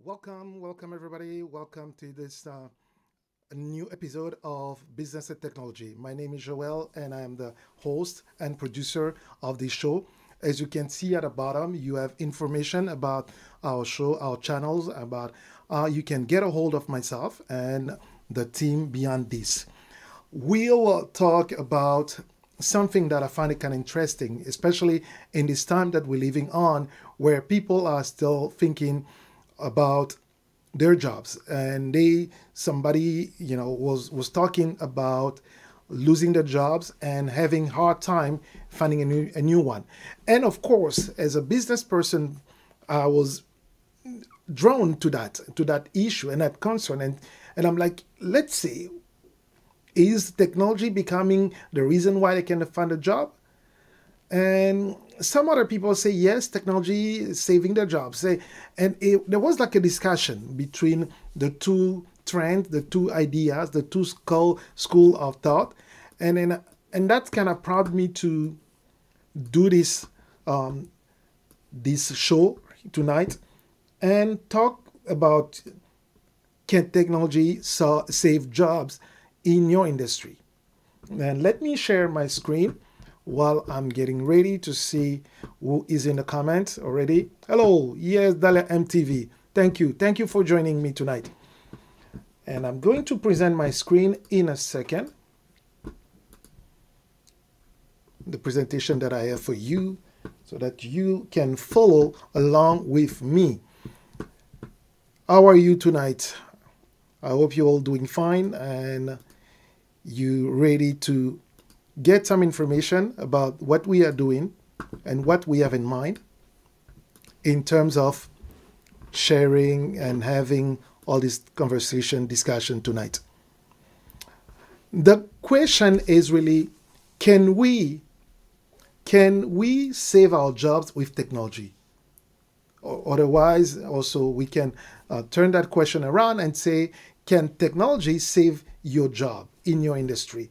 Welcome everybody. Welcome to this new episode of Business and Technology. My name is Joel, and I am the host and producer of this show. As you can see at the bottom, you have information about our show, our channels, about you can get a hold of myself and the team beyond this. We'll talk about something that I find it kind of interesting, especially in this time that we're living on, where people are still thinking about their jobs, and somebody was talking about losing their jobs and having hard time finding a new one. And of course, as a business person, I was drawn to that issue and that concern, and I'm like, let's see, is technology becoming the reason why they can find a job? And some other people say yes, technology is saving their jobs. There was like a discussion between the two trends, the two ideas, the two school of thought, and that kind of prompted me to do this show tonight and talk about, can technology save jobs in your industry? And let me share my screen while I'm getting ready to see who is in the comments already. Hello, yes, Dalia MTV. Thank you. Thank you for joining me tonight. And I'm going to present my screen in a second. The presentation that I have for you so that you can follow along with me. How are you tonight? I hope you're all doing fine and you ready to get some information about what we are doing and what we have in mind in terms of sharing and having all this discussion tonight. The question is really, can we save our jobs with technology? Or otherwise, also we can turn that question around and say, can technology save your job in your industry?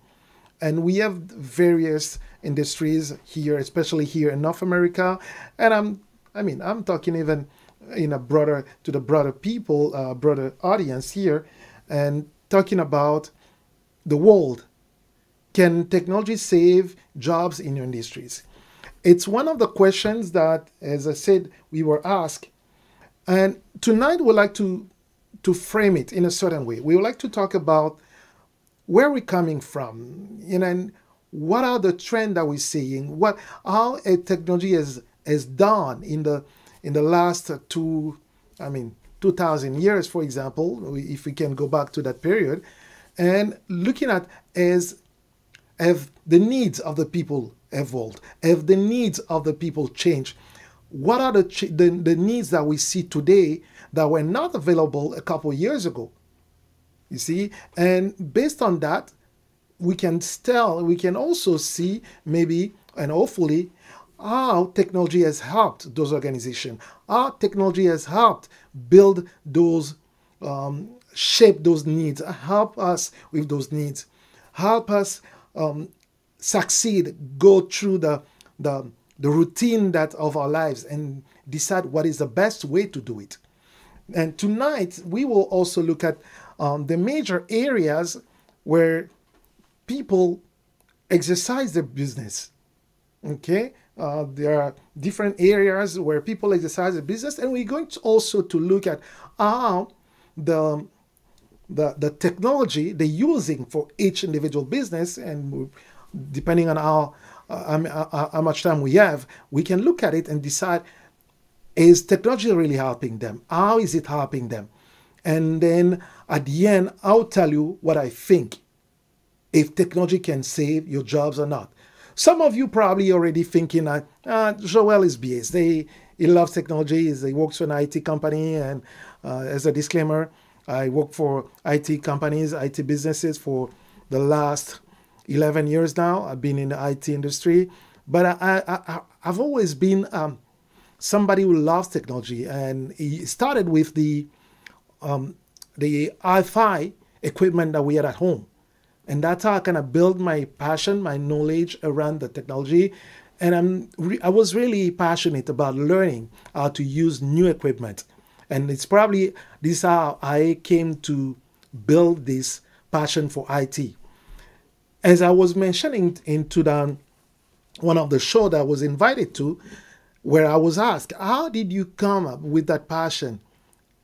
And we have various industries here, especially here in North America. And I'm talking even in to the broader people, broader audience here, and talking about the world. Can technology save jobs in your industries? It's one of the questions that, as I said, we were asked. And tonight we'd like to frame it in a certain way. We would like to talk about where we're coming from, and what are the trends that we're seeing, how a technology has done in the last 2,000 years, for example, if we can go back to that period, and looking at have the needs of the people evolved, have the needs of the people changed. What are the needs that we see today that were not available a couple of years ago? You see, and based on that, we can also see maybe and hopefully how technology has helped those organizations, how technology has helped build those, shape those needs, help us with those needs, help us succeed, go through the routine of our lives and decide what is the best way to do it. And tonight we will also look at the major areas where people exercise their business. Okay, there are different areas where people exercise their business, and we're going to also look at how the technology they're using for each individual business, and depending on how much time we have, we can look at it and decide, is technology really helping them? How is it helping them? And then at the end, I'll tell you what I think, if technology can save your jobs or not. Some of you probably already thinking that Joel is biased. He loves technology. He works for an IT company. And as a disclaimer, I work for IT companies, IT businesses for the last 11 years now. I've been in the IT industry. But I've always been somebody who loves technology. And he started with the hi-fi equipment that we had at home. And that's how I kind of built my passion, my knowledge around the technology. And I was really passionate about learning how to use new equipment. And it's probably this is how I came to build this passion for IT. As I was mentioning into the one of the show that I was invited to, where I was asked, how did you come up with that passion?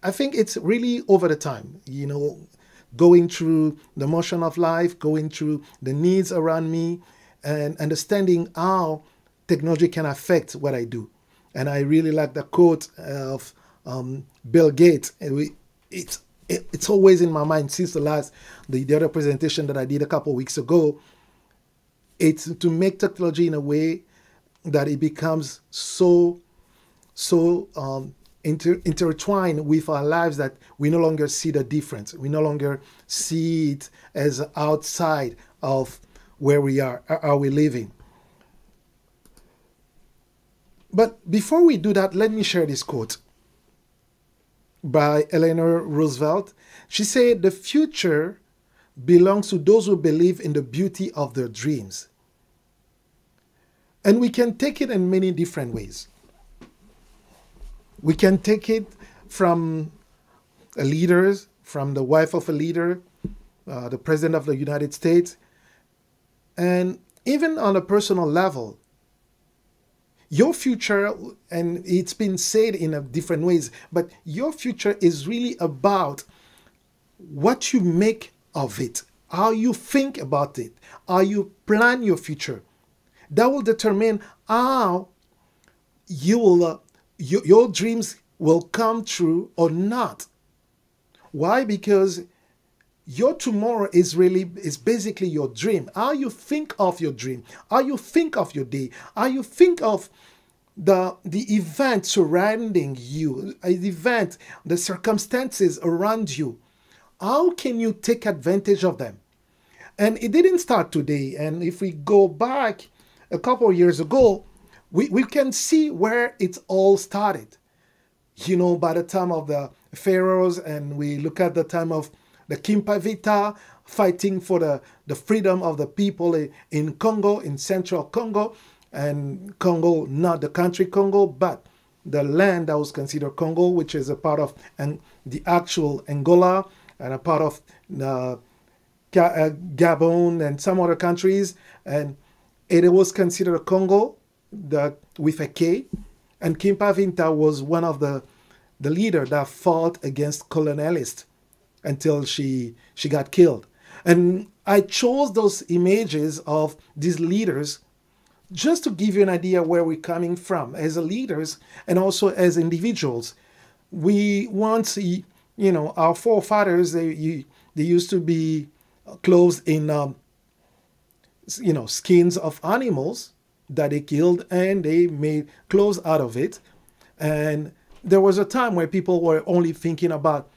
I think it's really over the time, going through the motion of life, going through the needs around me, and understanding how technology can affect what I do. And I really like the quote of Bill Gates. It's always in my mind since the other presentation that I did a couple of weeks ago. It's to make technology in a way that it becomes so intertwined with our lives that we no longer see the difference. We no longer see it as outside of where we are we living. But before we do that, let me share this quote by Eleanor Roosevelt. She said, "The future belongs to those who believe in the beauty of their dreams." And we can take it in many different ways. We can take it from a leader, from the wife of a leader, the president of the United States, and even on a personal level. Your future, and it's been said in a different ways, but your future is really about what you make of it, how you think about it, how you plan your future. That will determine how you will, your dreams will come true or not. Why? Because your tomorrow is basically your dream. How you think of your dream, how you think of your day, how you think of the event surrounding you, the circumstances around you. How can you take advantage of them? And it didn't start today. And if we go back a couple of years ago, we can see where it all started. By the time of the pharaohs, and we look at the time of the Kimpavita fighting for the freedom of the people in Congo, in central Congo, and Congo, not the country Congo, but the land that was considered Congo, which is a part of the actual Angola and a part of Gabon and some other countries. And it was considered Congo with a K. And Kimpavita was one of the leaders that fought against colonialists until she got killed. And I chose those images of these leaders just to give you an idea where we're coming from as leaders and also as individuals. We once, our forefathers, they used to be clothed in, skins of animals that they killed, and they made clothes out of it. And there was a time where people were only thinking about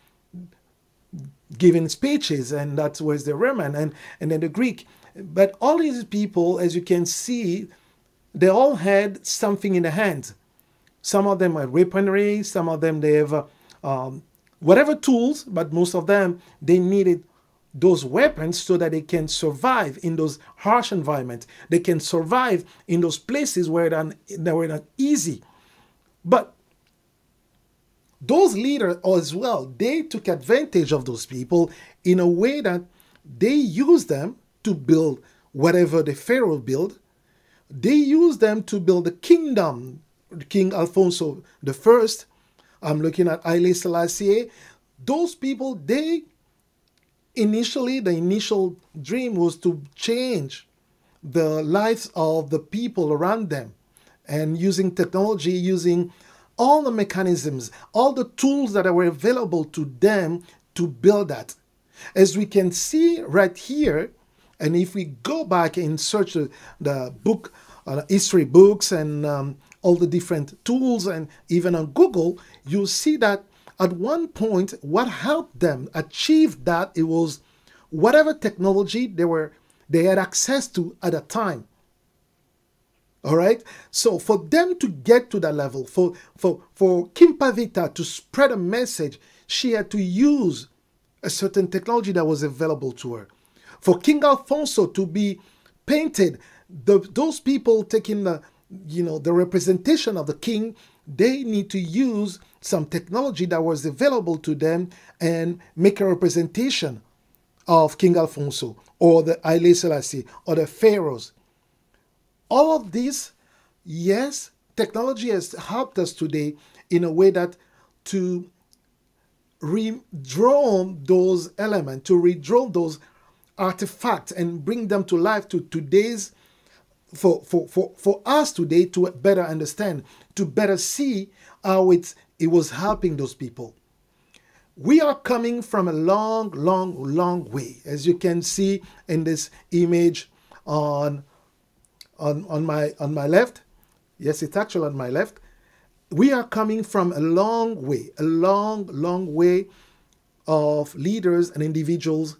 giving speeches, and that was the Roman and then the Greek. But all these people, as you can see, they all had something in their hands. Some of them are weaponry, some of them they have whatever tools, but most of them, they needed those weapons so that they can survive in those harsh environments. They can survive in those places where they were not easy. But those leaders as well, they took advantage of those people in a way that they used them to build whatever the Pharaoh built. They used them to build the kingdom. King Alfonso I, I'm looking at Haile Selassie. Those people, the initial dream was to change the lives of the people around them, and using technology, using all the mechanisms, all the tools that were available to them to build that. As we can see right here, and if we go back and search the book, history books, and all the different tools, and even on Google, you'll see that at one point, what helped them achieve that, it was whatever technology they had access to at a time. All right. So for them to get to that level, for Kimpavita to spread a message, she had to use a certain technology that was available to her. For King Alfonso to be painted, those people taking the representation of the king, they need to use some technology that was available to them and make a representation of King Alfonso or the Haile Selassie or the pharaohs. All of this, yes, technology has helped us today in a way that to redraw those elements, to redraw those artifacts and bring them to life to today's, for us today to better understand, to better see how it was helping those people. We are coming from a long, long, long way, as you can see in this image on my left. Yes, it's actually on my left. We are coming from a long way, a long, long way of leaders and individuals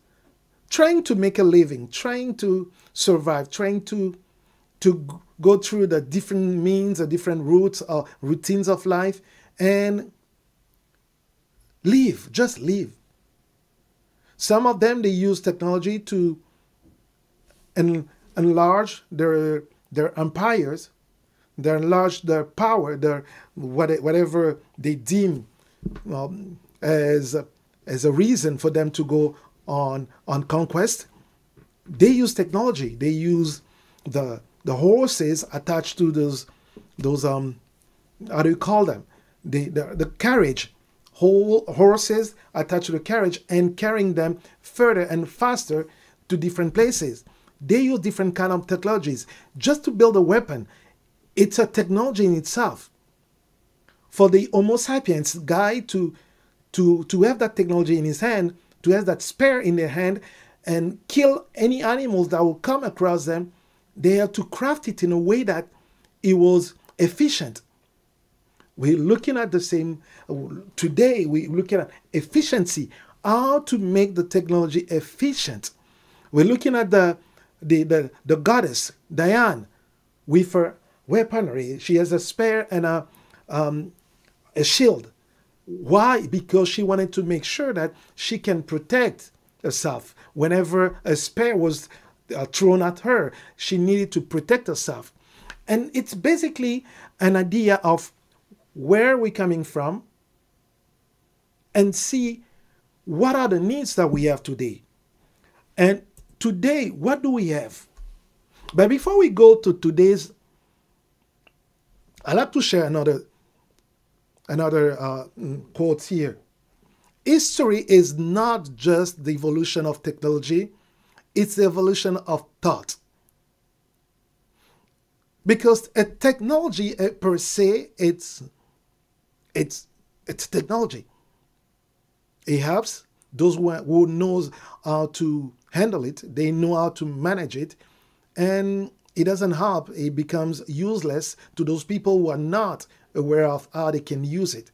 trying to make a living, trying to survive, trying to go through the different means, the different routes or routines of life and live, just live. Some of them, they use technology to enlarge their empires, they enlarge their power, their whatever they deem as a reason for them to go on conquest. They use technology. They use the horses attached to those how do you call them? The carriage, whole horses attached to the carriage and carrying them further and faster to different places. They use different kind of technologies just to build a weapon. It's a technology in itself. For the Homo sapiens guy to have that technology in his hand, to have that spear in their hand and kill any animals that will come across them, they have to craft it in a way that it was efficient. We're looking at the same, today we're looking at efficiency, how to make the technology efficient. We're looking at the goddess, Diane, with her weaponry. She has a spear and a shield. Why? Because she wanted to make sure that she can protect herself. Whenever a spear was thrown at her, she needed to protect herself. And it's basically an idea of where we're coming from and see what are the needs that we have today. And today, what do we have? But before we go to today's, I'd like to share another quote here. History is not just the evolution of technology, it's the evolution of thought. Because a technology per se, it's technology. It helps those who knows how to handle it, they know how to manage it, and it doesn't help. It becomes useless to those people who are not aware of how they can use it.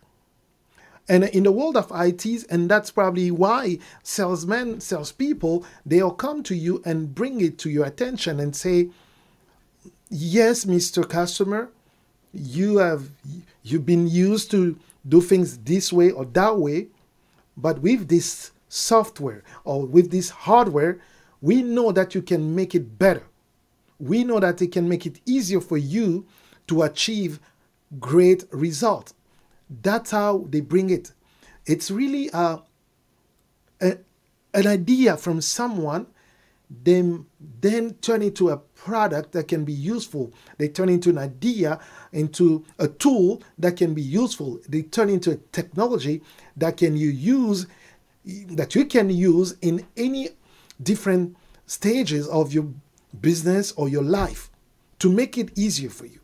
And in the world of ITs, and that's probably why salespeople, they'll come to you and bring it to your attention and say, yes, Mr. Customer, you've been used to do things this way or that way, but with this software or with this hardware, we know that you can make it better. We know that it can make it easier for you to achieve great results. That's how they bring it. It's really an idea from someone, then turn into a product that can be useful. They turn into an idea, into a tool that can be useful. They turn into a technology that you can use in any different stages of your business or your life to make it easier for you.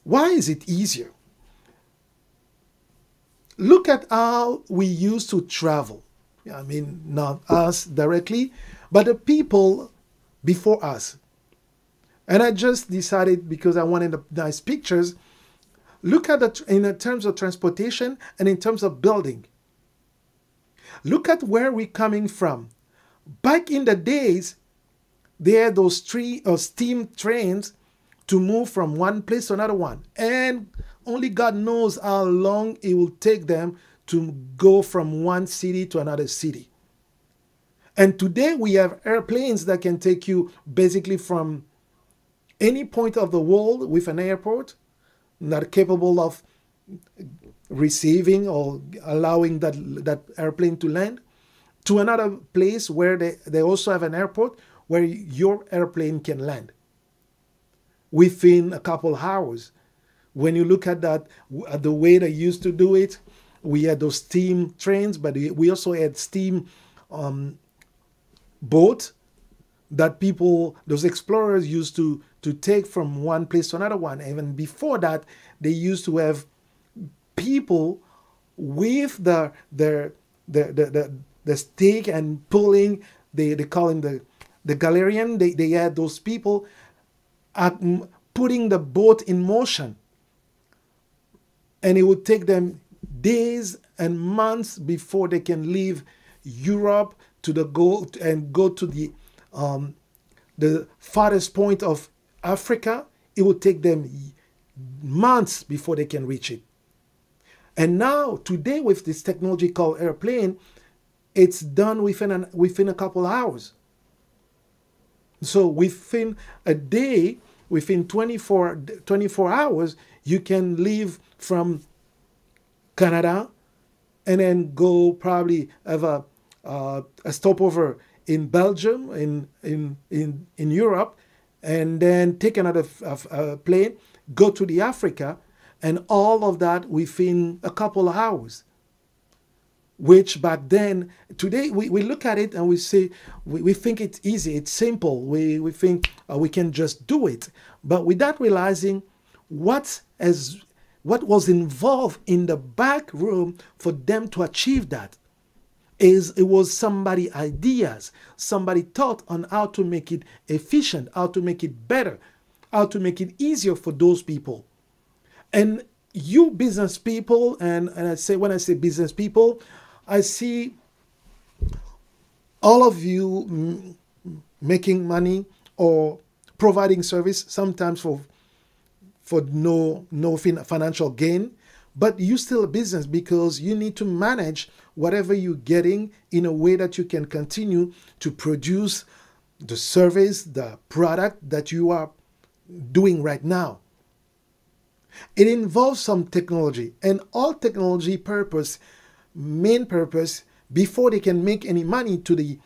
Why is it easier? Look at how we used to travel. I mean, not us directly, but the people before us. And I just decided, because I wanted nice pictures, look at it in terms of transportation and in terms of building. Look at where we're coming from. Back in the days, they had those steam trains to move from one place to another one. And only God knows how long it will take them to go from one city to another city. And today we have airplanes that can take you basically from any point of the world with an airport, that are capable of receiving or allowing that airplane to land, to another place where they also have an airport where your airplane can land within a couple hours. When you look at that, at the way they used to do it, we had those steam trains, but we also had steam boat that those explorers used to take from one place to another one. Even before that, they used to have people with the stake and pulling. They call him the Galerian. They had those people putting the boat in motion, and it would take them days and months before they can leave Europe to go to the farthest point of Africa. It would take them months before they can reach it. And now, today, with this technology called airplane, it's done within a couple hours. So within a day, within 24 hours, you can leave from Canada and then go probably have a stopover in Belgium, in Europe, and then take another plane, go to the Africa, and all of that within a couple of hours. Which back then, today we look at it and we say, we think it's easy, it's simple, we think we can just do it. But without realizing what was involved in the back room for them to achieve that. It was somebody's ideas, somebody thought on how to make it efficient, how to make it better, how to make it easier for those people. And you business people, and when I say business people, I see all of you making money or providing service, sometimes for no financial gain, but you still a business because you need to manage whatever you're getting in a way that you can continue to produce the service, the product that you are doing right now. It involves some technology, and all technology main purpose, before they can make any money to the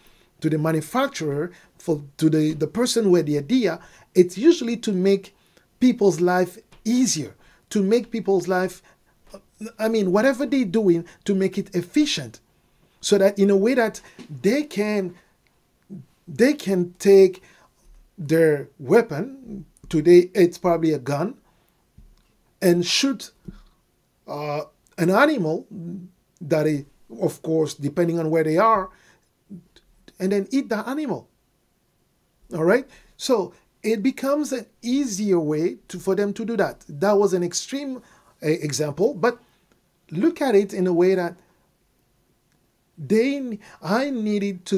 manufacturer, to the person with the idea, it's usually to make people's life easier, to make people's life, whatever they're doing, to make it efficient, so that in a way that they can take their weapon, today it's probably a gun, and shoot an animal that is, of course, depending on where they are, and then eat the animal. All right? So it becomes an easier way for them to do that. That was an extreme example, but look at it in a way that I needed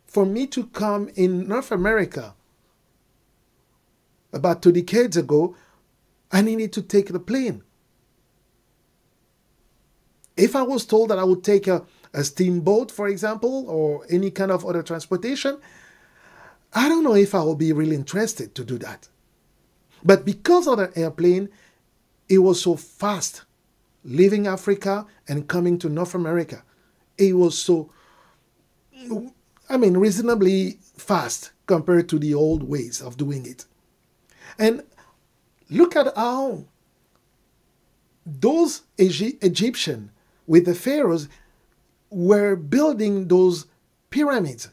for me to come in North America about 2 decades ago, I needed to take the plane. If I was told that I would take a steamboat, for example, or any kind of other transportation, I don't know if I will be really interested to do that. But because of the airplane, it was so fast, leaving Africa and coming to North America. It was so, reasonably fast compared to the old ways of doing it. And look at how those Egyptians with the pharaohs were building those pyramids.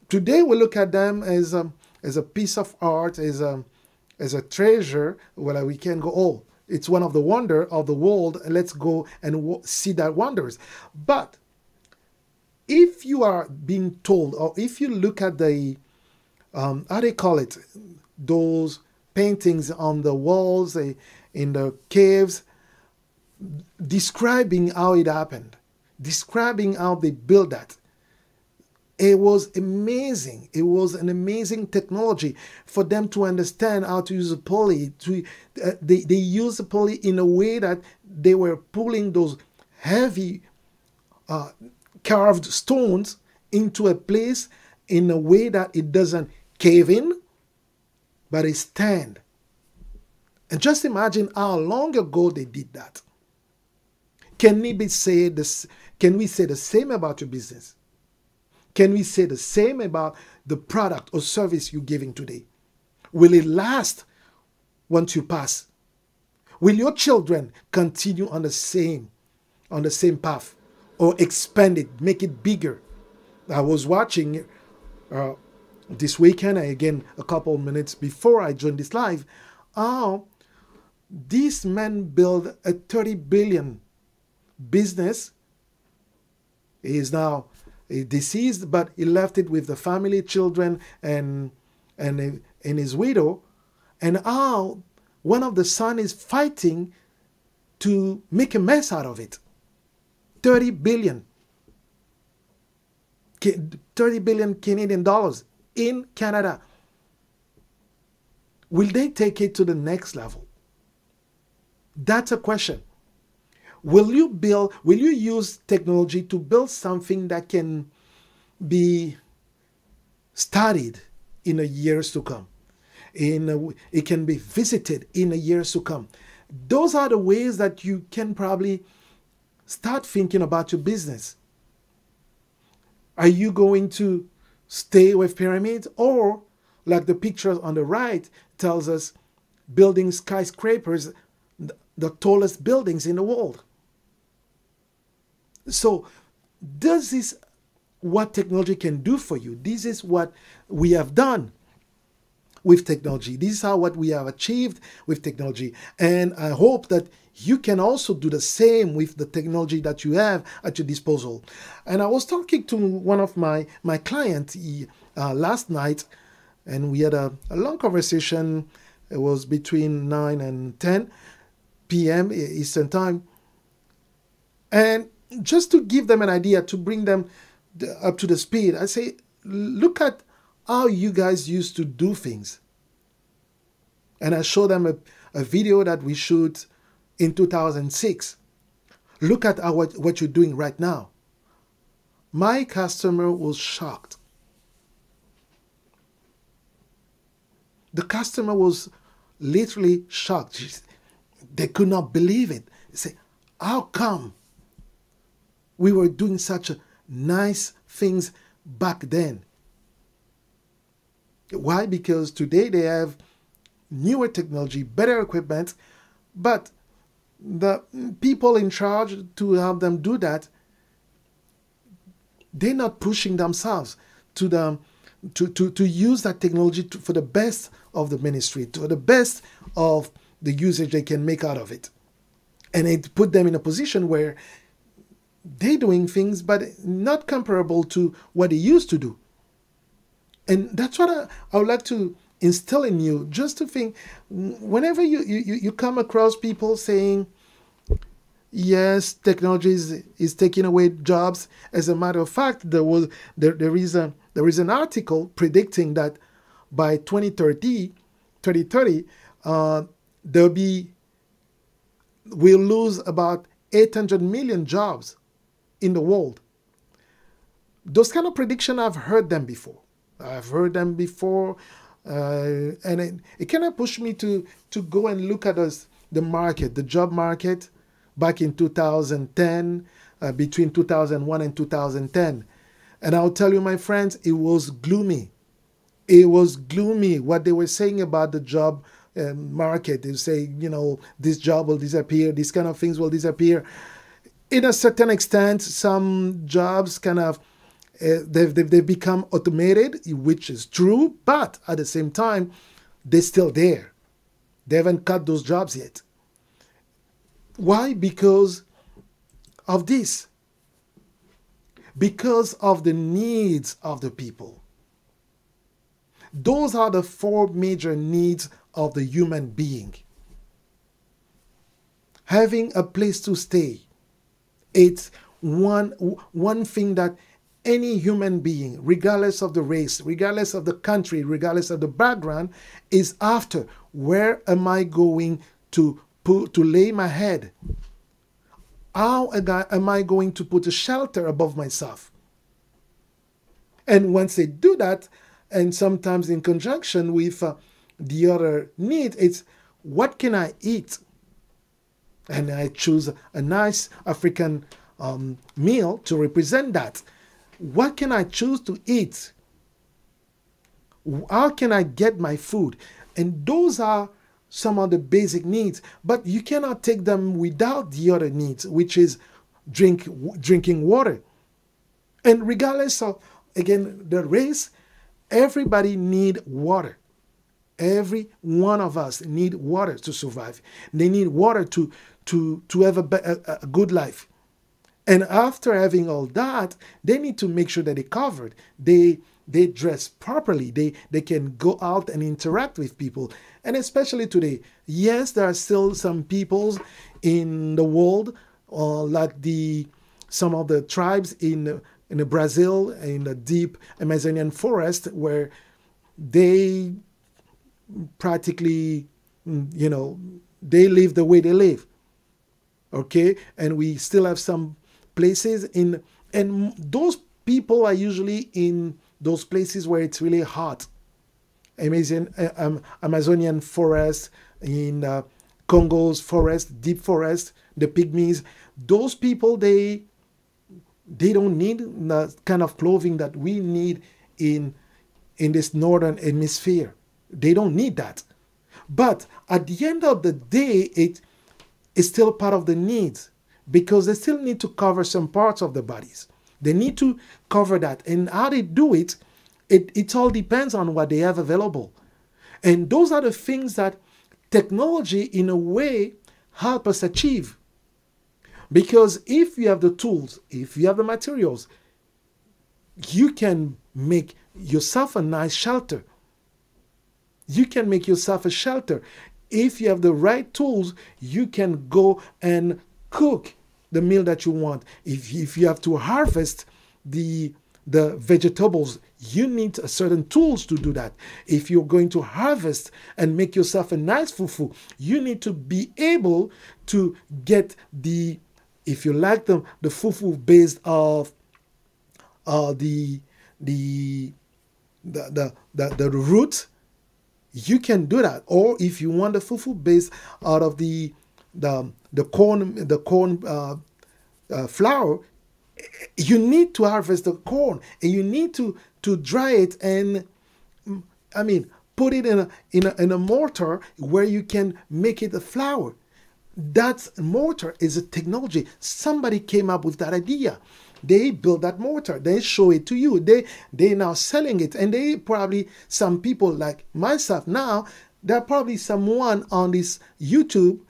Today we look at them as a piece of art, as a treasure. Well, we can go, oh, it's one of the wonder of the world. Let's go and see that wonders. But if you are being told, or if you look at the how they call it, those paintings on the walls in the caves, describing how it happened, describing how they built that. It was amazing. It was an amazing technology for them to understand how to use a pulley. They used a pulley in a way that they were pulling those heavy carved stones into a place in a way that it doesn't cave in, but it stand. And just imagine how long ago they did that. Can we say this? Can we say the same about your business? Can we say the same about the product or service you're giving today? Will it last once you pass? Will your children continue on the same path, or expand it, make it bigger? I was watching this weekend, again a couple of minutes before I joined this live, how this man built a 30 billion business. He is now deceased, but he left it with the family, children, and his widow. And how one of the son is fighting to make a mess out of it. 30 billion. 30 billion Canadian dollars in Canada. Will they take it to the next level? That's a question. Will you use technology to build something that can be studied in the years to come? It can be visited in the years to come. Those are the ways that you can probably start thinking about your business. Are you going to stay with pyramids, or like the picture on the right tells us, building skyscrapers, the tallest buildings in the world? So this is what technology can do for you. This is what we have done with technology. This is what we have achieved with technology. And I hope that you can also do the same with the technology that you have at your disposal. And I was talking to one of my clients last night, and we had a long conversation. It was between 9 and 10 p.m. Eastern Time. And just to give them an idea, to bring them up to the speed, I say, look at how you guys used to do things. And I show them a video that we shoot in 2006. Look at what you're doing right now. My customer was shocked. The customer was literally shocked. They could not believe it. They say, how come we were doing such nice things back then? Why? Because today they have newer technology, better equipment, but the people in charge to help them do that, they're not pushing themselves to use that technology for the best of the ministry, to the best of the usage they can make out of it. And it put them in a position where they're doing things, but not comparable to what they used to do. And that's what I would like to instill in you, just to think, whenever you come across people saying, yes, technology is taking away jobs. As a matter of fact, there is an article predicting that by 2030, we'll lose about 800 million jobs in the world. Those kind of prediction, I've heard them before. And it kind of pushed me to go and look at the market, the job market back in 2010, between 2001 and 2010. And I'll tell you, my friends, it was gloomy. It was gloomy what they were saying about the job market. They say, this job will disappear, these kind of things will disappear. In a certain extent, some jobs kind of, they've become automated, which is true, but at the same time, they're still there. They haven't cut those jobs yet. Why? Because of this. Because of the needs of the people. Those are the four major needs of the human being. Having a place to stay. It's one thing that any human being, regardless of the race, regardless of the country, regardless of the background, is after. Where am I going to lay my head? How am I going to put a shelter above myself? And once they do that, and sometimes in conjunction with the other need, it's what can I eat? And I choose a nice African meal to represent that. What can I choose to eat? How can I get my food? And those are some of the basic needs, but you cannot take them without the other needs, which is drinking water. And regardless of, again, the race, everybody need water. Every one of us need water to survive. They need water to have a good life. And after having all that, they need to make sure that they're covered. They dress properly. They can go out and interact with people. And especially today, yes, there are still some peoples in the world, like some of the tribes in Brazil, in the deep Amazonian forest, where they practically, they live the way they live. Okay, and we still have some places and those people are usually in those places where it's really hot. Amazonian forest, in Congo's forest, deep forest, the pygmies. Those people, they don't need the kind of clothing that we need in this northern hemisphere. They don't need that. But at the end of the day, it is still part of the needs, because they still need to cover some parts of the bodies. They need to cover that. And how they do it, it all depends on what they have available. And those are the things that technology, in a way, help us achieve. Because if you have the tools, if you have the materials, you can make yourself a nice shelter. You can make yourself a shelter. If you have the right tools, you can go and cook the meal that you want. If you have to harvest the vegetables, you need certain tools to do that. If you're going to harvest and make yourself a nice fufu, you need to be able to get if you like the fufu based off the root, you can do that. Or if you want the fufu based out of the corn flour, you need to harvest the corn and you need to dry it and put it in a mortar where you can make it a flour. That mortar is a technology. Somebody came up with that idea. They build that mortar. They show it to you. They now selling it, and they probably, some people like myself now, there are probably someone on this YouTube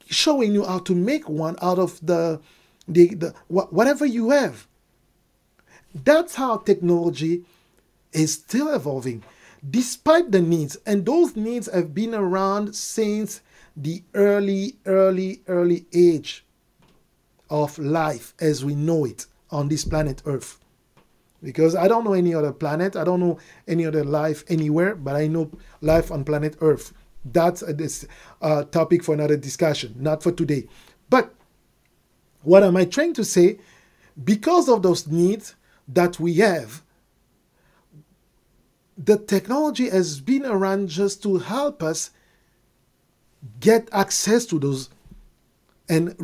showing you how to make one out of the whatever you have. That's how technology is still evolving, despite the needs, and those needs have been around since the early age of life as we know it on this planet Earth. Because I don't know any other planet, I don't know any other life anywhere, but I know life on planet Earth. That's a topic for another discussion, not for today. But what am I trying to say? Because of those needs that we have, the technology has been around just to help us get access to those and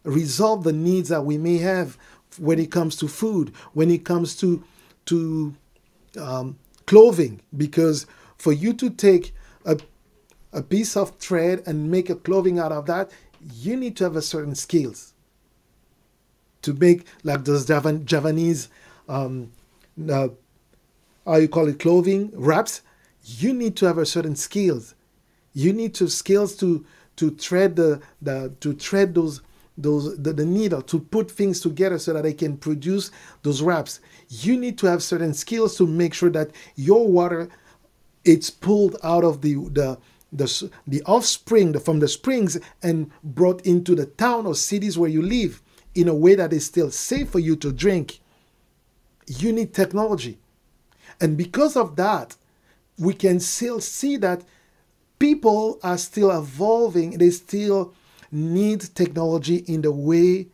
resolve the needs that we may have when it comes to food, when it comes to clothing. Because for you to take a piece of thread and make a clothing out of that, you need to have a certain skills to make, like those Javanese how you call it, clothing wraps. You need to have a certain skills. You need to skills to thread the needle, to put things together so that they can produce those wraps. You need to have certain skills to make sure that your water, it's pulled out of the offspring from the springs and brought into the town or cities where you live in a way that is still safe for you to drink. You need technology. And because of that, we can still see that people are still evolving. They still need technology in the way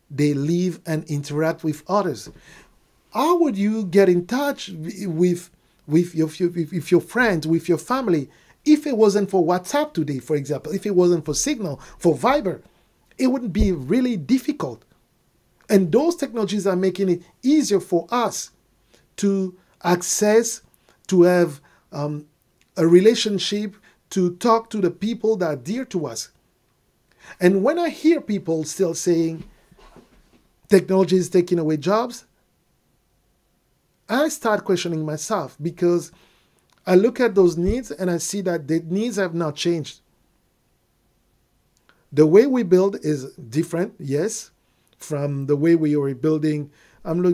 they live and interact with others. How would you get in touch with your friends, with your family, If it wasn't for WhatsApp today, for example, if it wasn't for Signal, for Viber, it would be really difficult. And those technologies are making it easier for us to access, to have a relationship, to talk to the people that are dear to us. And when I hear people still saying technology is taking away jobs, I start questioning myself, because I look at those needs and I see that the needs have not changed. The way we build is different, yes, from the way we were building.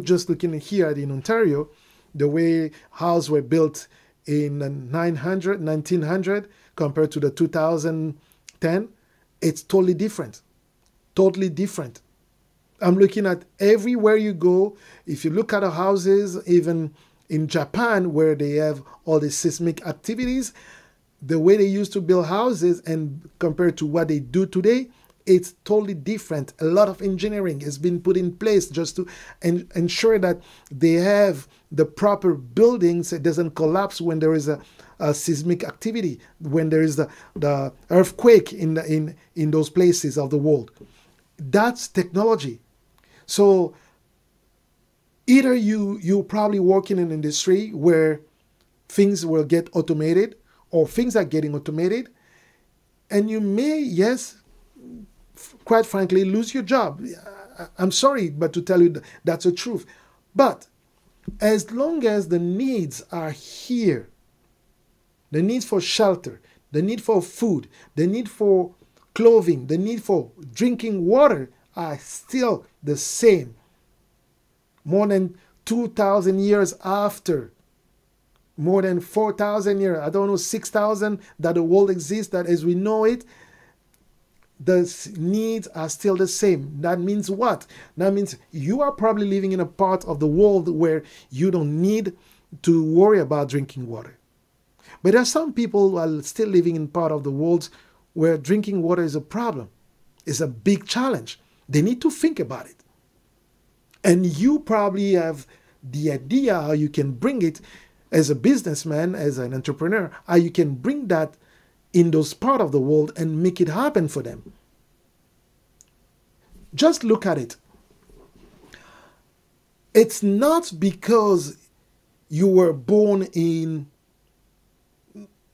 Just looking here in Ontario, the way houses were built in 1900 compared to the 2010, it's totally different. Totally different. I'm looking at everywhere you go. If you look at the houses, even in Japan, where they have all the seismic activities, the way they used to build houses and compared to what they do today, it's totally different. A lot of engineering has been put in place just to ensure that they have the proper buildings. It doesn't collapse when there is a seismic activity, when there is the earthquake in those places of the world. That's technology. So either you're probably working in an industry where things will get automated, or things are getting automated, and you may, yes, quite frankly, lose your job. I'm sorry, but to tell you that's the truth. But as long as the needs are here, the needs for shelter, the need for food, the need for clothing, the need for drinking water are still the same. More than 2,000 years after, more than 4,000 years, I don't know, 6,000 that the world exists, that as we know it, the needs are still the same. That means what? That means you are probably living in a part of the world where you don't need to worry about drinking water. But there are some people who are still living in part of the world where drinking water is a problem. It's a big challenge. They need to think about it. And you probably have the idea how you can bring it as a businessman, as an entrepreneur, how you can bring that in those parts of the world and make it happen for them. Just look at it. It's not because you were born in,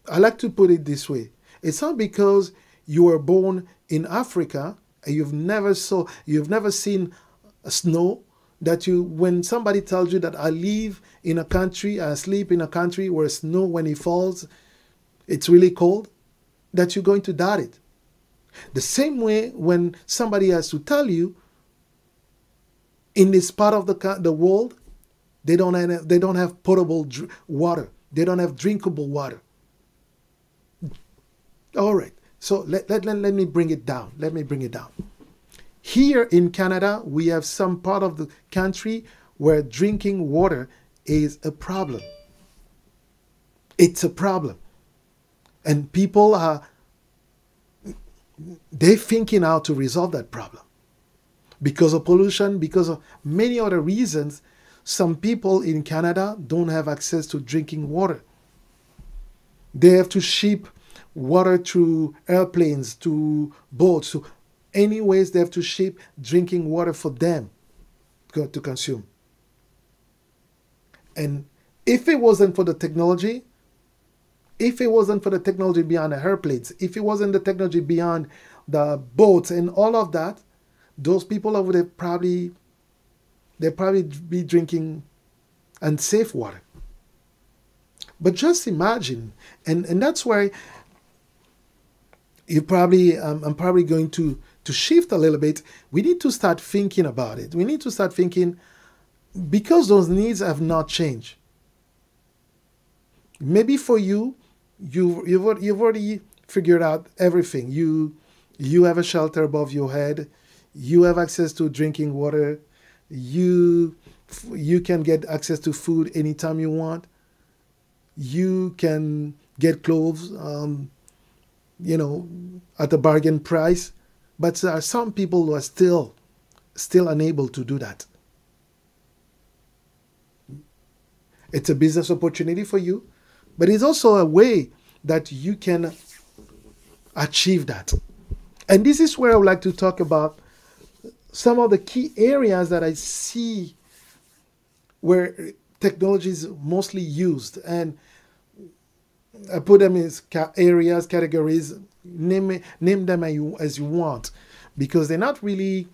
I like to put it this way. It's not because you were born in Africa and you've never seen snow, that when somebody tells you that I live in a country, I sleep in a country where snow, when it falls, it's really cold, that you're going to doubt it. The same way when somebody has to tell you in this part of the world, they don't have potable water. They don't have drinkable water. All right. So let me bring it down. Let me bring it down. Here in Canada, we have some part of the country where drinking water is a problem. It's a problem. And people they're thinking how to resolve that problem. Because of pollution, because of many other reasons, some people in Canada don't have access to drinking water. They have to ship water through airplanes, to boats, to any ways they have to ship drinking water for them to consume. And if it wasn't for the technology, beyond the airplanes, if it wasn't the technology beyond the boats and all of that, those people would probably be drinking unsafe water. But just imagine, and that's why I'm probably going to shift a little bit. We need to start thinking about it. We need to start thinking, because those needs have not changed. Maybe for you, you've already figured out everything. You have a shelter above your head. You have access to drinking water. You can get access to food anytime you want. You can get clothes, at a bargain price. But there are some people who are still unable to do that. It's a business opportunity for you, but it's also a way that you can achieve that. And this is where I would like to talk about some of the key areas that I see where technology is mostly used. And I put them in areas, categories, name them as you want, because they're not really,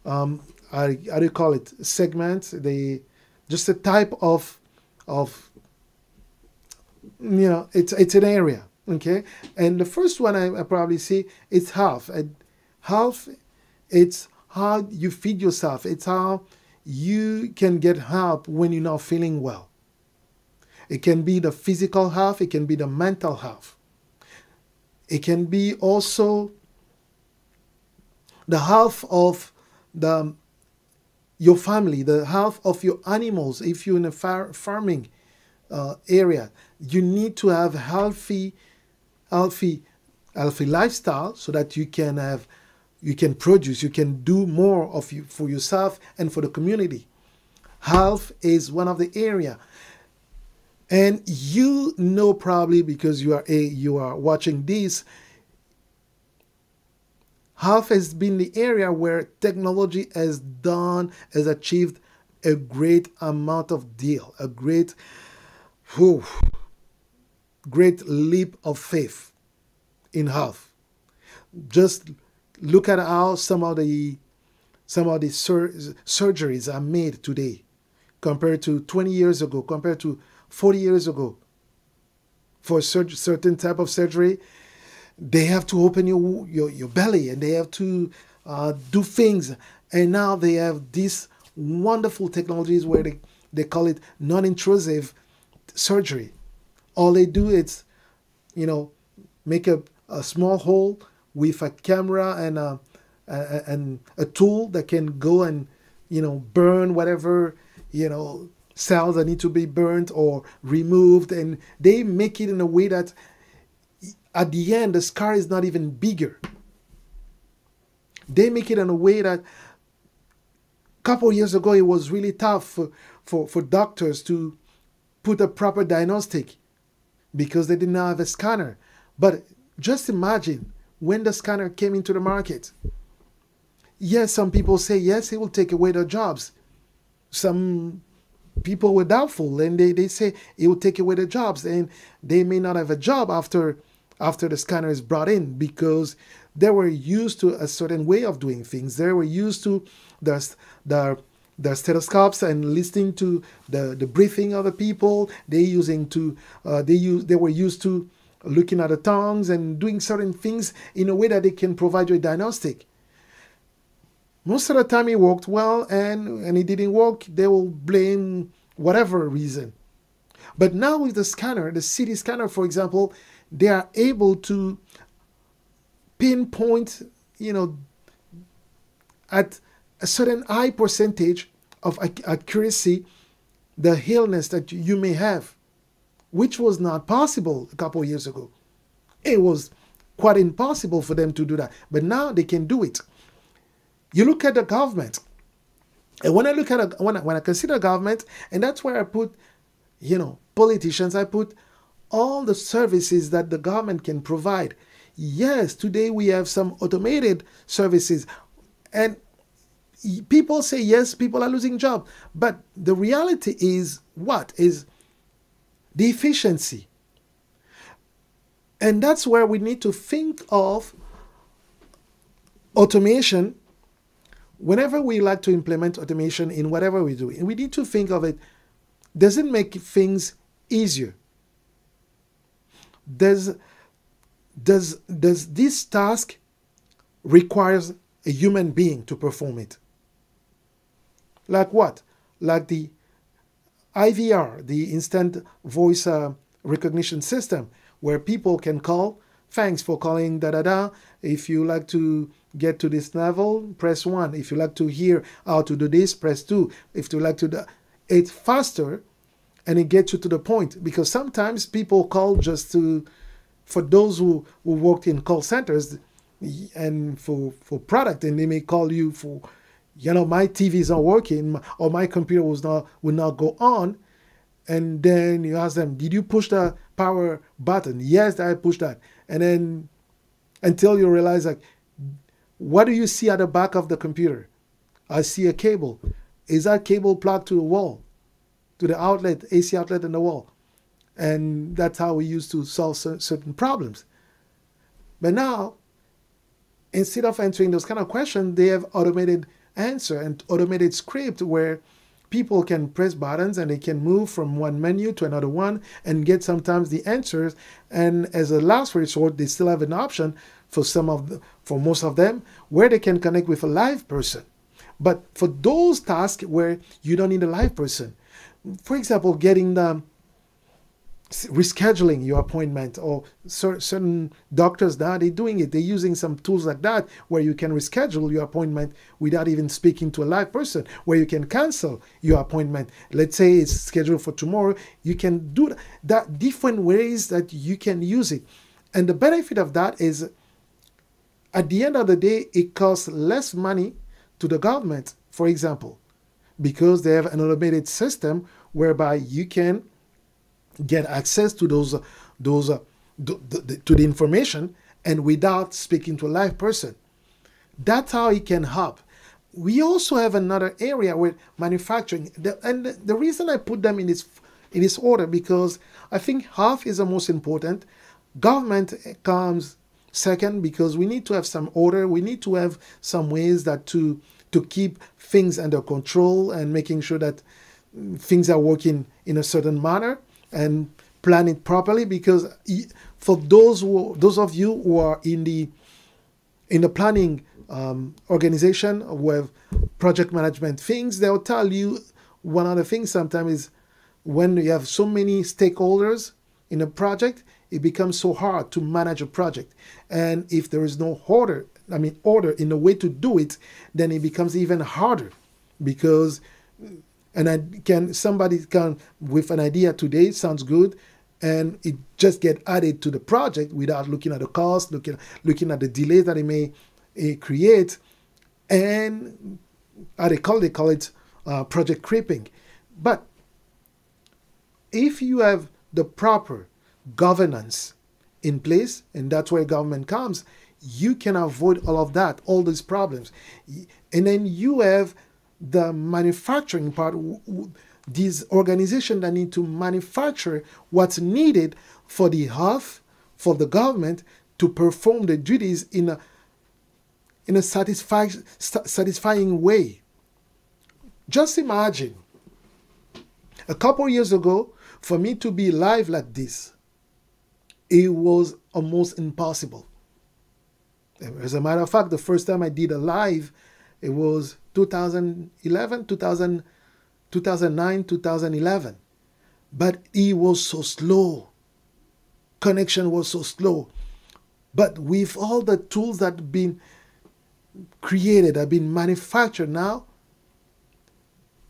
how do you call it, segments. They just a type of it's an area, okay? And the first one I probably see is health. And health, it's how you feed yourself. It's how you can get help when you're not feeling well. It can be the physical health. It can be the mental health. It can be also the health of your family, the health of your animals. If you're in a farming area, you need to have healthy lifestyle so that you can produce, you can do more of you for yourself and for the community. Health is one of the area. And you know, probably because you are watching this, health has been the area where technology has achieved a great amount of deal, a great leap of faith in health. Just look at how some of the surgeries are made today compared to 20 years ago, compared to 40 years ago. For a certain type of surgery, they have to open your belly, and they have to do things. And now they have these wonderful technologies where they call it non-intrusive surgery. All they do is, make a small hole with a camera and a tool that can go and, burn whatever, cells that need to be burnt or removed. And they make it in a way that at the end, the scar is not even bigger. They make it in a way that a couple of years ago, it was really tough for doctors to put a proper diagnostic because they didn't have a scanner. But just imagine when the scanner came into the market. Yes, some people say, yes, it will take away their jobs. Some people were doubtful, and they say it will take away their jobs, and they may not have a job after the scanner is brought in, because they were used to a certain way of doing things. They were used to the stethoscopes and listening to the breathing of the people. They were used to looking at the tongues and doing certain things in a way that they can provide you a diagnostic. Most of the time it worked well, and it didn't work, they will blame whatever reason. But now with the scanner, the CT scanner, for example, they are able to pinpoint, at a certain high percentage of accuracy, the illness that you may have, which was not possible a couple of years ago. It was quite impossible for them to do that. But now they can do it. You look at the government. And when I look at when I consider government, and that's where I put, politicians, I put all the services that the government can provide. Yes, today we have some automated services, and people say, yes, people are losing jobs. But the reality is what? Is the efficiency. And that's where we need to think of automation. Whenever we like to implement automation in whatever we do, and we need to think of it, does it make things easier? Does this task requires a human being to perform it? Like what? Like the IVR, the instant voice recognition system, where people can call, thanks for calling da-da-da. If you like to get to this level, press 1. If you like to hear how to do this, press 2. If you like to do it faster, and it gets you to the point. Because sometimes people call just for those who worked in call centers and for product, and they may call you for, my TV is not working, or my computer will not go on. And then you ask them, did you push the power button. Yes, I push that. And then until you realize, like, what do you see at the back of the computer? I see a cable. Is that cable plugged to the wall, to the outlet, AC outlet in the wall? And that's how we used to solve certain problems. But now, instead of answering those kind of questions, they have automated answer and automated script where people can press buttons and they can move from one menu to another one and get sometimes the answers. And as a last resort, they still have an option for most of them where they can connect with a live person. But for those tasks where you don't need a live person, for example, getting the rescheduling your appointment, or certain doctors now, they're doing it. They're using some tools like that where you can reschedule your appointment without even speaking to a live person, where you can cancel your appointment. Let's say it's scheduled for tomorrow. You can do that different ways that you can use it. And the benefit of that is, at the end of the day, it costs less money to the government, for example, because they have an automated system whereby you can get access to to the information and without speaking to a live person. That's how it can help. We also have another area with manufacturing, and the reason I put them in this order, because I think health is the most important. Government comes second, because we need to have some order. We need to have some ways that to keep things under control and making sure that things are working in a certain manner and plan it properly. Because for those of you who are in the planning organization with project management things, they'll tell you one of the things sometimes is when you have so many stakeholders in a project, it becomes so hard to manage a project. And if there is no order in the way to do it, then it becomes even harder. Because somebody can with an idea today, sounds good, and it just get added to the project without looking at the cost, looking at the delays that it may create, and they call it project creeping. But if you have the proper governance in place, and that's where government comes, you can avoid all of that, all these problems. And then you have the manufacturing part, these organizations that need to manufacture what's needed for the health, for the government to perform the duties in a satisfying way. Just imagine, a couple years ago, for me to be live like this, it was almost impossible. As a matter of fact, the first time I did a live, it was 2009, 2011. But it was so slow. Connection was so slow. But with all the tools that have been created, have been manufactured now,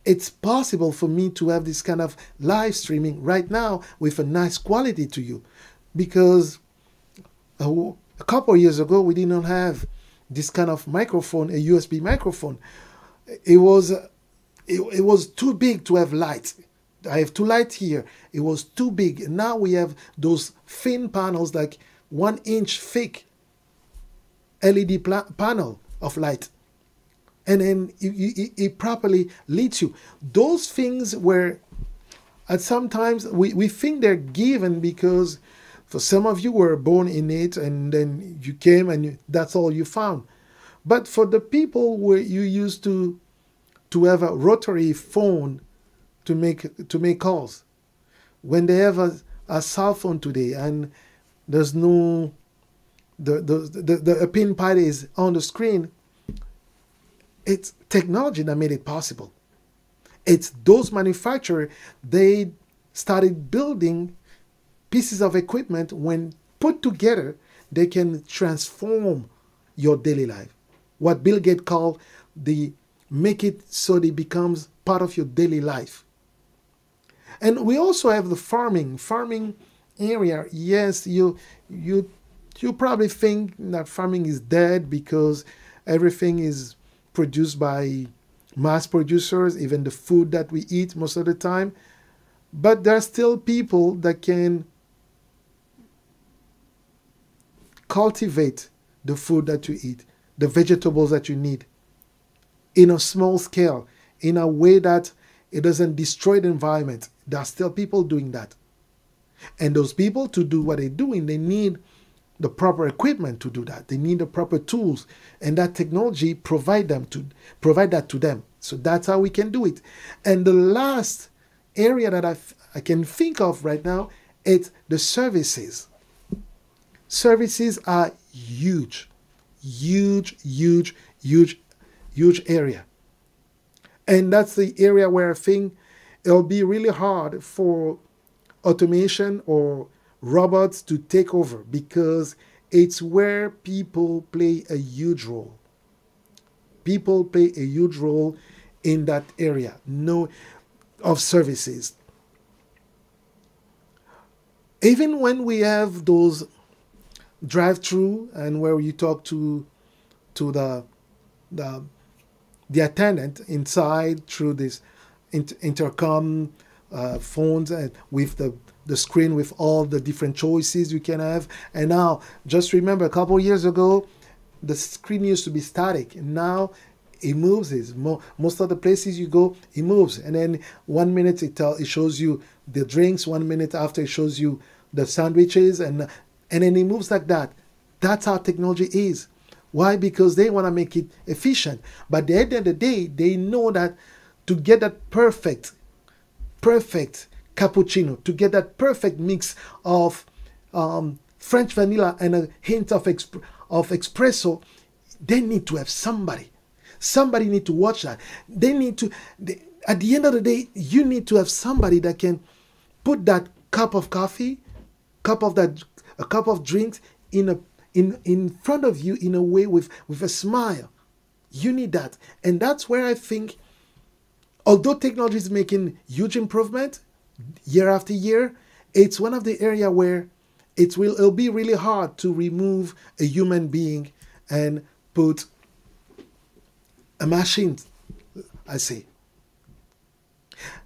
it's possible for me to have this kind of live streaming right now with a nice quality to you. Because a couple of years ago, we did not have this kind of microphone, a USB microphone. It was too big to have lights. I have two lights here. It was too big. And now we have those thin panels, like 1 inch thick LED panel of light. And then it properly leads you. Those things were, at sometimes, we think they're given because for some of you were born in it and then you came and that's all you found. But for the people where you used to have a rotary phone to make calls, when they have a cell phone today and there's no, the pin pad is on the screen, it's technology that made it possible. It's those manufacturers, they started building pieces of equipment. When put together, they can transform your daily life. What Bill Gates called make it so it becomes part of your daily life. And we also have the farming area. Yes, you probably think that farming is dead because everything is produced by mass producers, even the food that we eat most of the time. But there are still people that can cultivate the food that you eat, the vegetables that you need in a small scale, in a way that it doesn't destroy the environment. There are still people doing that. And those people, to do what they're doing, they need the proper equipment to do that. They need the proper tools. And that technology provide that to them. So that's how we can do it. And the last area that I can think of right now is the services. Services are huge, huge, huge, huge, huge area. And that's the area where I think it'll be really hard for automation or robots to take over, because it's where people play a huge role. People play a huge role in that area of services. Even when we have those drive-through and where you talk to the attendant inside through this intercom phones, and with the screen with all the different choices you can have. And now, just remember, a couple of years ago, the screen used to be static. And now it moves. Most of the places you go, it moves. And then 1 minute it shows you the drinks. 1 minute after, it shows you the sandwiches. And then it moves like that. That's how technology is. Why? Because they want to make it efficient. But at the end of the day, they know that to get that perfect cappuccino, to get that perfect mix of French vanilla and a hint of espresso, they need to have somebody. Somebody need to watch that. At the end of the day, you need to have somebody that can put that cup of coffee, a cup of drinks in front of you in a way with a smile. You need that. And that's where I think, although technology is making huge improvement year after year, it's one of the area where it'll be really hard to remove a human being and put a machine, I say.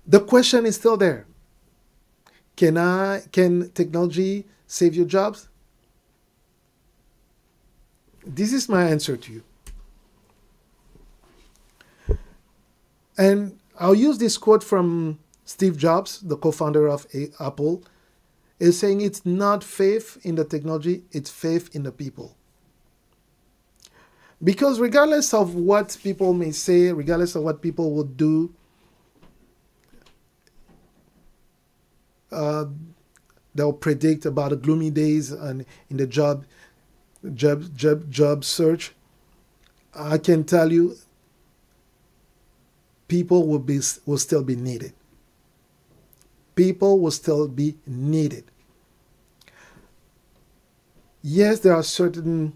The question is still there. Can technology save your jobs? This is my answer to you. And I'll use this quote from Steve Jobs, the co-founder of Apple, is saying it's not faith in the technology, it's faith in the people. Because regardless of what people may say, regardless of what people will do, they'll predict about the gloomy days and in the job search. I can tell you, people will still be needed. People will still be needed. Yes, there are certain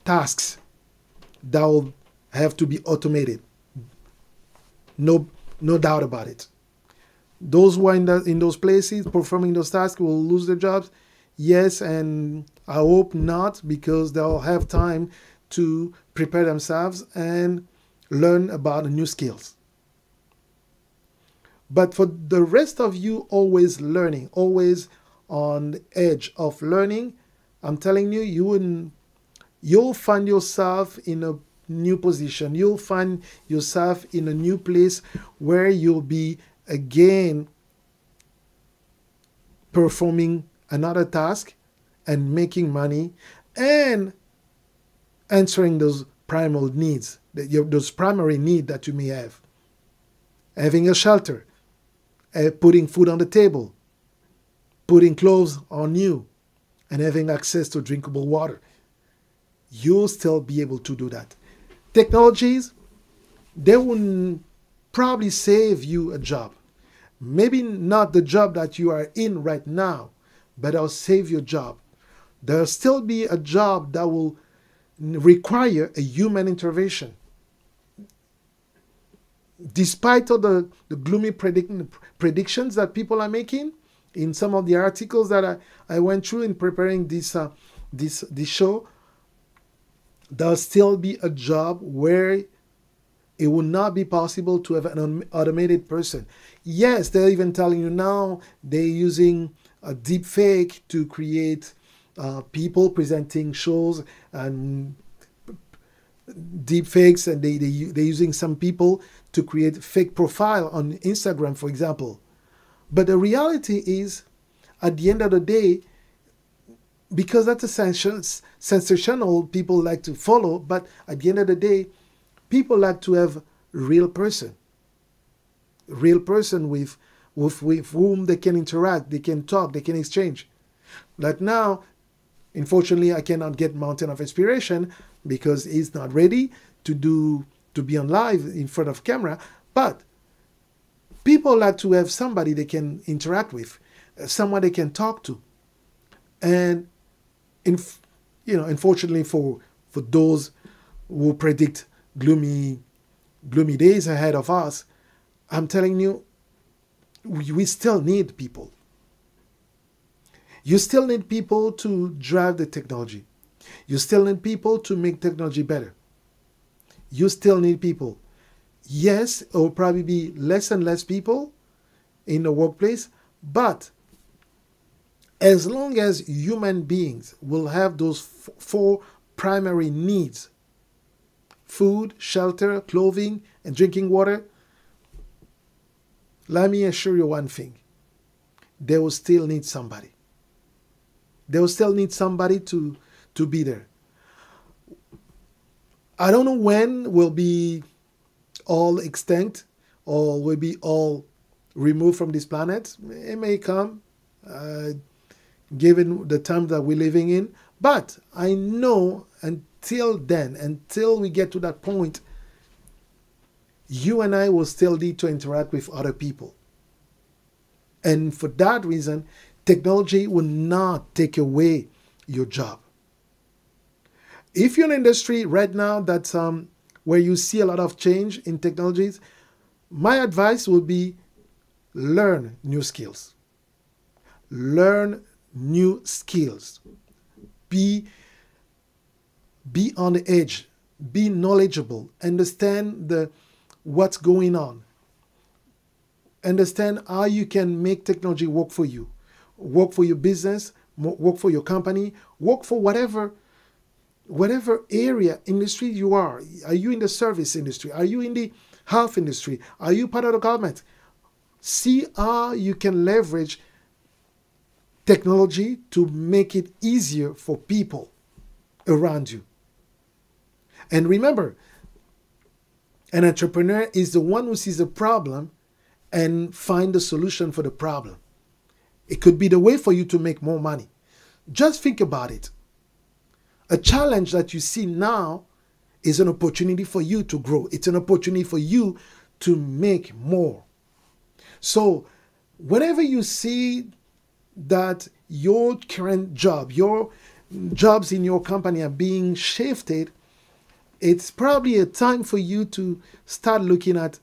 tasks that will have to be automated. No doubt about it. Those who are in those places performing those tasks will lose their jobs. Yes, and I hope not, because they'll have time to prepare themselves and learn about new skills. But for the rest of you always learning, always on the edge of learning, I'm telling you, you'll find yourself in a new position. You'll find yourself in a new place where you'll be again performing another task and making money and answering those primal needs, those primary needs that you may have. Having a shelter, putting food on the table, putting clothes on you, and having access to drinkable water. You'll still be able to do that. Technologies, they will probably save you a job. Maybe not the job that you are in right now, but they'll save your job. There'll still be a job that will require a human intervention. Despite all the gloomy predictions that people are making in some of the articles that I went through in preparing this show, there'll still be a job where it will not be possible to have an automated person. Yes, they're even telling you now they're using a deep fake to create people presenting shows and deep fakes, and they're using some people to create fake profile on Instagram, for example. But the reality is, at the end of the day, because that's a sensational people like to follow, but at the end of the day, people like to have real person with whom they can interact, they can talk, they can exchange. Like now, unfortunately, I cannot get Mountain of Inspiration because he's not ready to be on live in front of camera. But people like to have somebody they can interact with, someone they can talk to. And unfortunately for those who predict gloomy days ahead of us, I'm telling you, we still need people. You still need people to drive the technology. You still need people to make technology better. You still need people. Yes, it will probably be less and less people in the workplace, but as long as human beings will have those four primary needs, food, shelter, clothing, and drinking water, let me assure you one thing. They will still need somebody. They will still need somebody to be there. I don't know when we'll be all extinct or will be all removed from this planet. It may come, given the time that we're living in. But I know until then, until we get to that point, you and I will still need to interact with other people. And for that reason, technology will not take away your job. If you're in an industry right now that's where you see a lot of change in technologies, my advice would be learn new skills. Learn new skills. Be on the edge. Be knowledgeable. Understand what's going on. Understand how you can make technology work for you. Work for your business, work for your company, work for whatever area, industry you are. Are you in the service industry? Are you in the health industry? Are you part of the government? See how you can leverage technology to make it easier for people around you. And remember, an entrepreneur is the one who sees a problem and find a solution for the problem. It could be the way for you to make more money. Just think about it. A challenge that you see now is an opportunity for you to grow. It's an opportunity for you to make more. So whenever you see that your current job, your jobs in your company are being shifted, it's probably a time for you to start looking at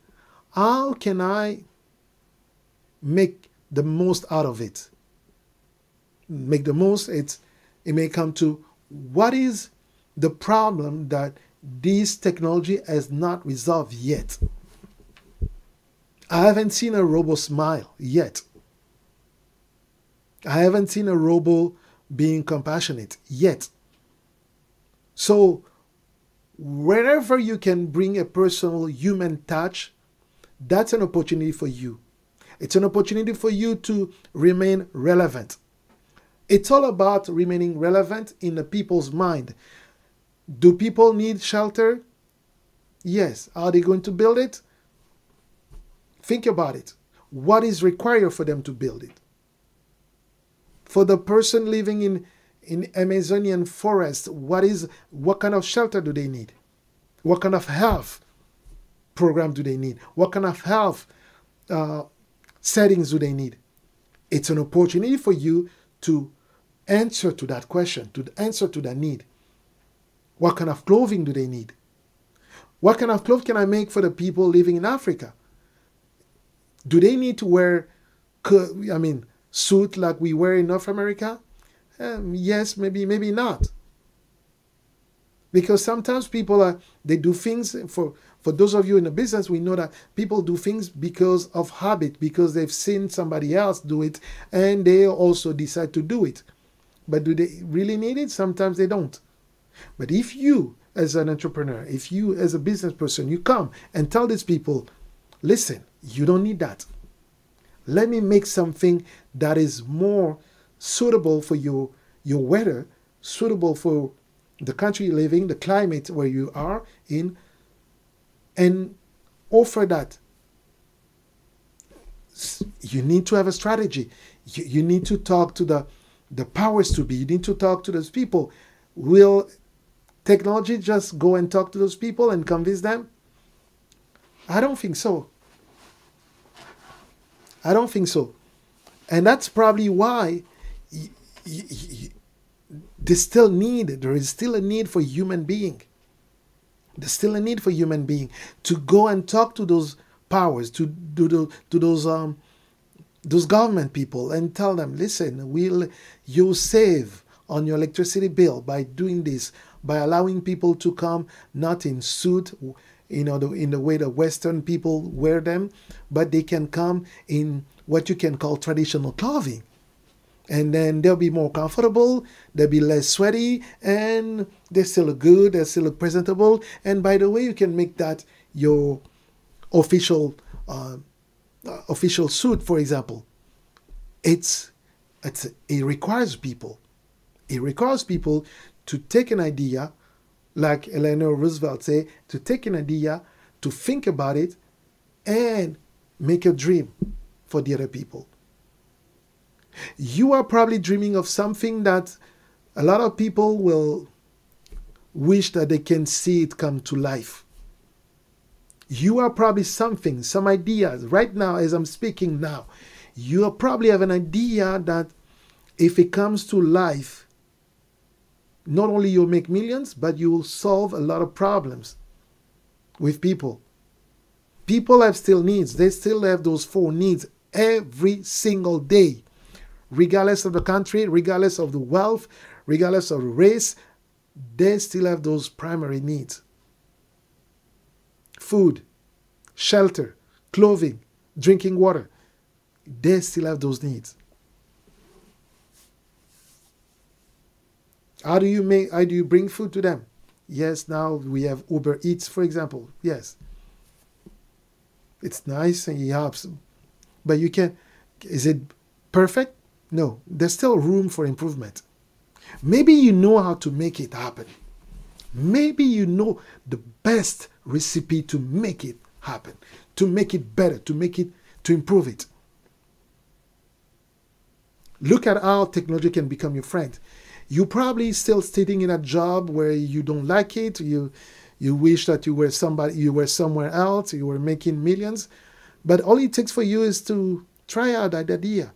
how can I make the most out of it. Make the most, it may come to what is the problem that this technology has not resolved yet. I haven't seen a robo smile yet. I haven't seen a robo being compassionate yet. So wherever you can bring a personal human touch, that's an opportunity for you. It's an opportunity for you to remain relevant. It's all about remaining relevant in the people's mind. Do people need shelter? Yes. Are they going to build it? Think about it. What is required for them to build it? For the person living in Amazonian forest, what kind of shelter do they need? What kind of health program do they need? What kind of health settings do they need? It's an opportunity for you to answer to that question, to answer to that need. What kind of clothing do they need? What kind of clothes can I make for the people living in Africa? Do they need to wear, suit like we wear in North America? Yes, maybe not. Because sometimes people they do things for those of you in the business, we know that people do things because of habit, because they've seen somebody else do it and they also decide to do it. but do they really need it? Sometimes they don't. But if you, as an entrepreneur, if you, as a business person, you come and tell these people, listen, you don't need that. Let me make something that is more suitable for your weather, suitable for the country you live in, the climate where you are in, and offer that. You need to have a strategy. You need to talk to the powers to be. You need to talk to those people. Will technology just go and talk to those people and convince them? I don't think so. I don't think so. And that's probably why there is still a need for human being. There's still a need for human being to go and talk to those powers, to those government people and tell them, listen, you'll save on your electricity bill by doing this, by allowing people to come not in suit, in the way the Western people wear them, but they can come in what you can call traditional clothing. And then they'll be more comfortable, they'll be less sweaty, and they still look good, they still look presentable. And by the way, you can make that your official suit, for example. It requires people. It requires people to take an idea, like Eleanor Roosevelt said, to take an idea, to think about it, and make a dream for the other people. You are probably dreaming of something that a lot of people will wish that they can see it come to life. You are probably some ideas right now as I'm speaking now. You probably have an idea that if it comes to life, not only you'll make millions, but you will solve a lot of problems with people. People have still needs. They still have those 4 needs every single day. Regardless of the country, regardless of the wealth, regardless of the race, they still have those primary needs. Food, shelter, clothing, drinking water. They still have those needs. How do you bring food to them? Yes, now we have Uber Eats, for example. Yes. It's nice and it helps. But is it perfect? No, there's still room for improvement. Maybe you know how to make it happen. Maybe you know the best recipe to make it happen, to make it better, to improve it. Look at how technology can become your friend. You're probably still sitting in a job where you don't like it. You wish that you were somewhere else, you were making millions. But all it takes for you is to try out that idea,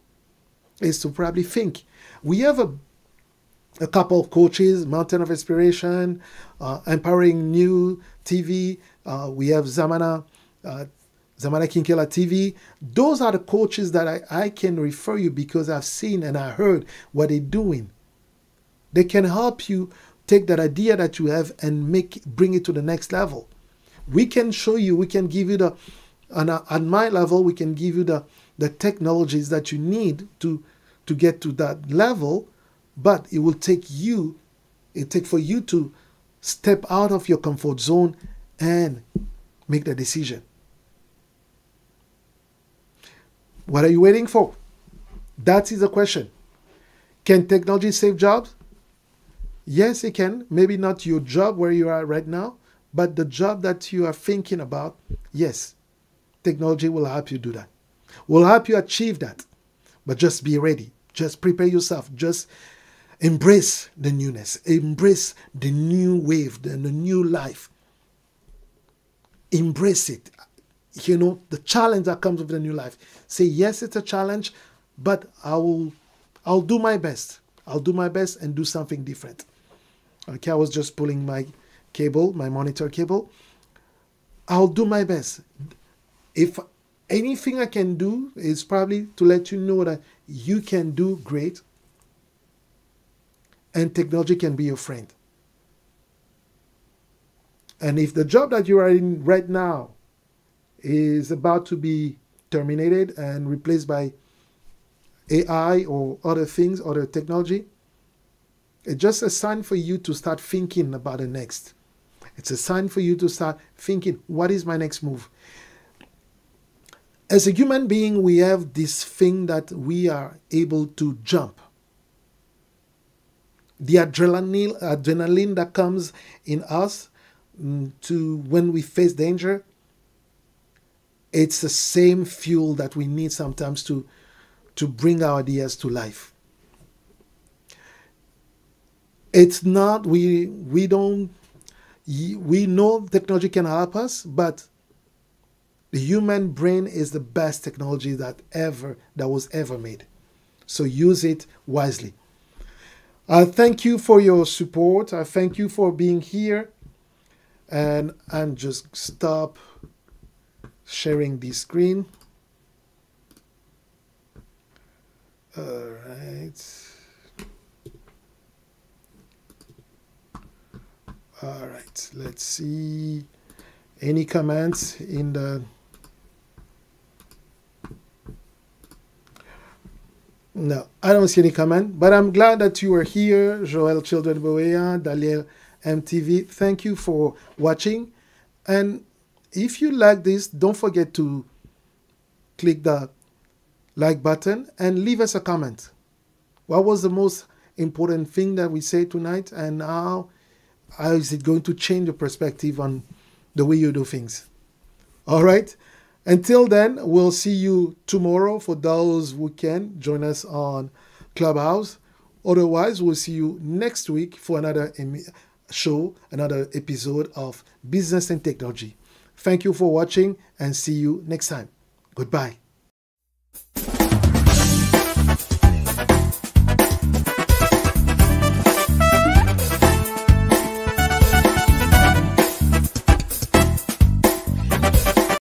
is to probably think. We have a couple of coaches, Mountain of Inspiration, Empowering New TV. We have Zamana Kinkela TV. Those are the coaches that I can refer you because I've seen and I heard what they're doing. They can help you take that idea that you have and bring it to the next level. We can show you, we can give you at my level, we can give you the technologies that you need to get to that level, but it will take for you to step out of your comfort zone and make the decision. What are you waiting for? That is the question. Can technology save jobs? Yes, it can. Maybe not your job where you are right now, but the job that you are thinking about, yes, technology will help you do that. Will help you achieve that. But just be ready. Just prepare yourself. Just embrace the newness. Embrace the new wave, the new life. Embrace it. You know, the challenge that comes with the new life. Say, yes, it's a challenge, but I'll do my best. I'll do my best and do something different. Okay, I was just pulling my cable, my monitor cable. I'll do my best. If anything I can do is probably to let you know that you can do great and technology can be your friend. And if the job that you are in right now is about to be terminated and replaced by AI or other things, other technology, It's just a sign for you to start thinking about the next. It's a sign for you to start thinking, what is my next move? As a human being, we have this thing that we are able to jump. The adrenaline that comes in us to when we face danger, it's the same fuel that we need sometimes to bring our ideas to life. It's not, we know technology can help us, but the human brain is the best technology that was ever made. So use it wisely. I thank you for your support. I thank you for being here. And just stop sharing the screen. All right. All right. Let's see. Any comments in the... No, I don't see any comment, but I'm glad that you are here. Joel Children Boea, Daniel MTV. Thank you for watching. And if you like this, don't forget to click the like button and leave us a comment. What was the most important thing that we said tonight, and how is it going to change your perspective on the way you do things? All right. Until then, we'll see you tomorrow. For those who can, join us on Clubhouse. Otherwise, we'll see you next week for another show, another episode of Business and Technology. Thank you for watching, and see you next time. Goodbye.